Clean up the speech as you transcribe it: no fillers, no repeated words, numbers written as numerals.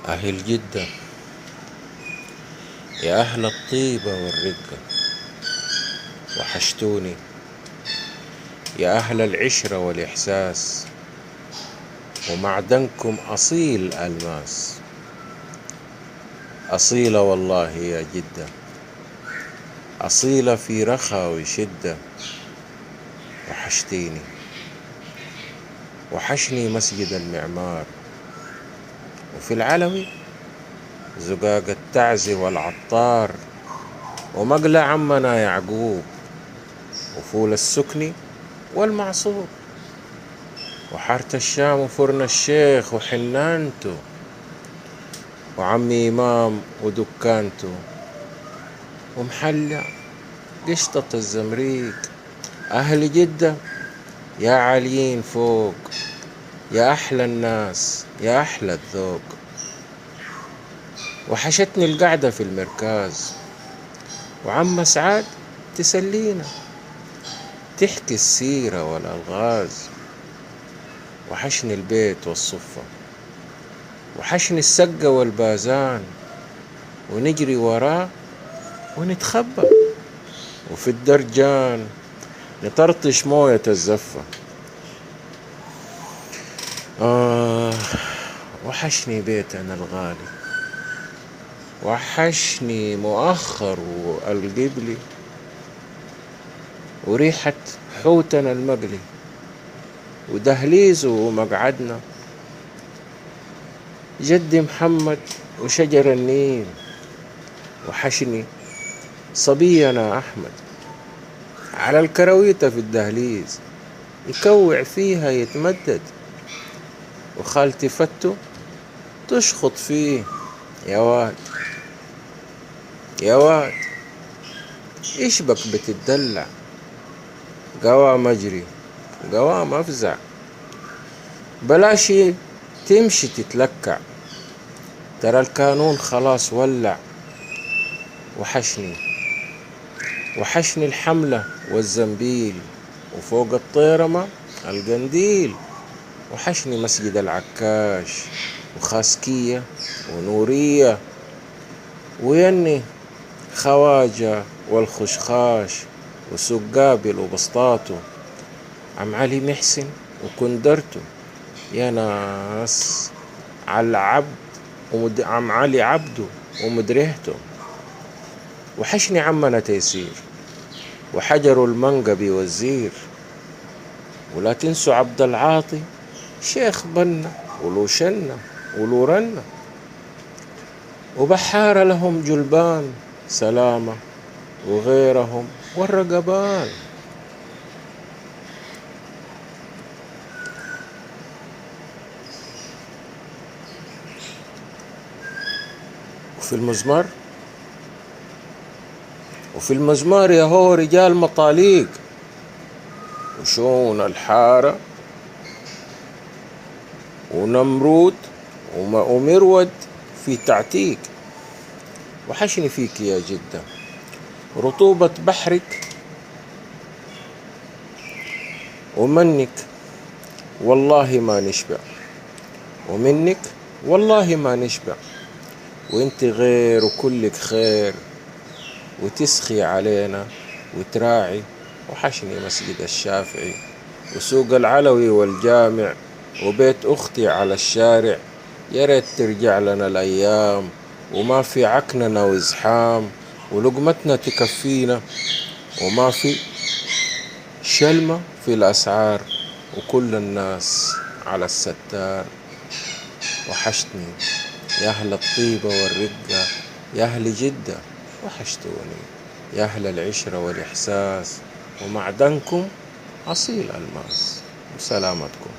أهل جدة، يا أهل الطيبة والرقة، وحشتوني. يا أهل العشرة والإحساس، ومعدنكم أصيل ألماس. أصيلة والله يا جدة، أصيلة في رخا وشدة. وحشتيني، وحشني مسجد المعمار، وفي العلوي زقاق التعزي والعطار، ومقلع عمنا يعقوب، وفول السكني والمعصوب، وحارة الشام وفرن الشيخ وحنانته، وعمي إمام ودكانته، ومحلى قشطة الزمريق. أهل جدة يا عاليين فوق، يا أحلى الناس، يا أحلى الذوق. وحشتني القعدة في المركاز، وعم سعاد تسلينا، تحكي السيرة والألغاز. وحشني البيت والصفة، وحشني السقة والبازان، ونجري وراه ونتخبى، وفي الدرجان نطرطش موية الزفة. وحشني بيتنا الغالي، وحشني مؤخر والقبلي، وريحة حوتنا المقلي، ودهليزه ومقعدنا، جدي محمد وشجر النيل. وحشني صبينا أحمد على الكرويتة في الدهليز، يكوع فيها يتمدد، وخالتي فتو تشخط فيه. يا واد يا واد، إيش بك بتدلع؟ قوام أجري قوام أفزع، بلاش تمشي تتلكع، ترى الكانون خلاص ولع. وحشني الحملة والزنبيل، وفوق الطيرمة القنديل. وحشني مسجد العكاش، وخاسكية ونورية، ويني خواجة والخشخاش، وسوق قابل وبسطاته، عم علي محسن وكندرته. يا ناس على العبد عم علي عبده ومدرهته. وحشني عمنا تيسير، وحجر المنقبي والزير. ولا تنسوا عبد العاطي شيخ بنا، ولو شنا ولو رنا، وبحارة لهم جلبان سلامة، وغيرهم والرقبان. وفي المزمار يا هو رجال مطاليق، وشون الحارة ونمرود ومرود في تعتيق. وحشني فيك يا جدة، رطوبة بحرك ومنك والله ما نشبع، ومنك والله ما نشبع. وانت غير وكلك خير، وتسخي علينا وتراعي. وحشني مسجد الشافعي، وسوق العلوي والجامع، وبيت أختي على الشارع. يا ريت ترجع لنا الأيام، وما في عكننة وازحام، ولقمتنا تكفينا، وما في شلمة في الأسعار، وكل الناس على الستار. وحشتني يا أهل الطيبة والرقة، يا أهل جدة وحشتوني. يا أهل العشرة والإحساس، ومعدنكم أصيل ألماس. وسلامتكم.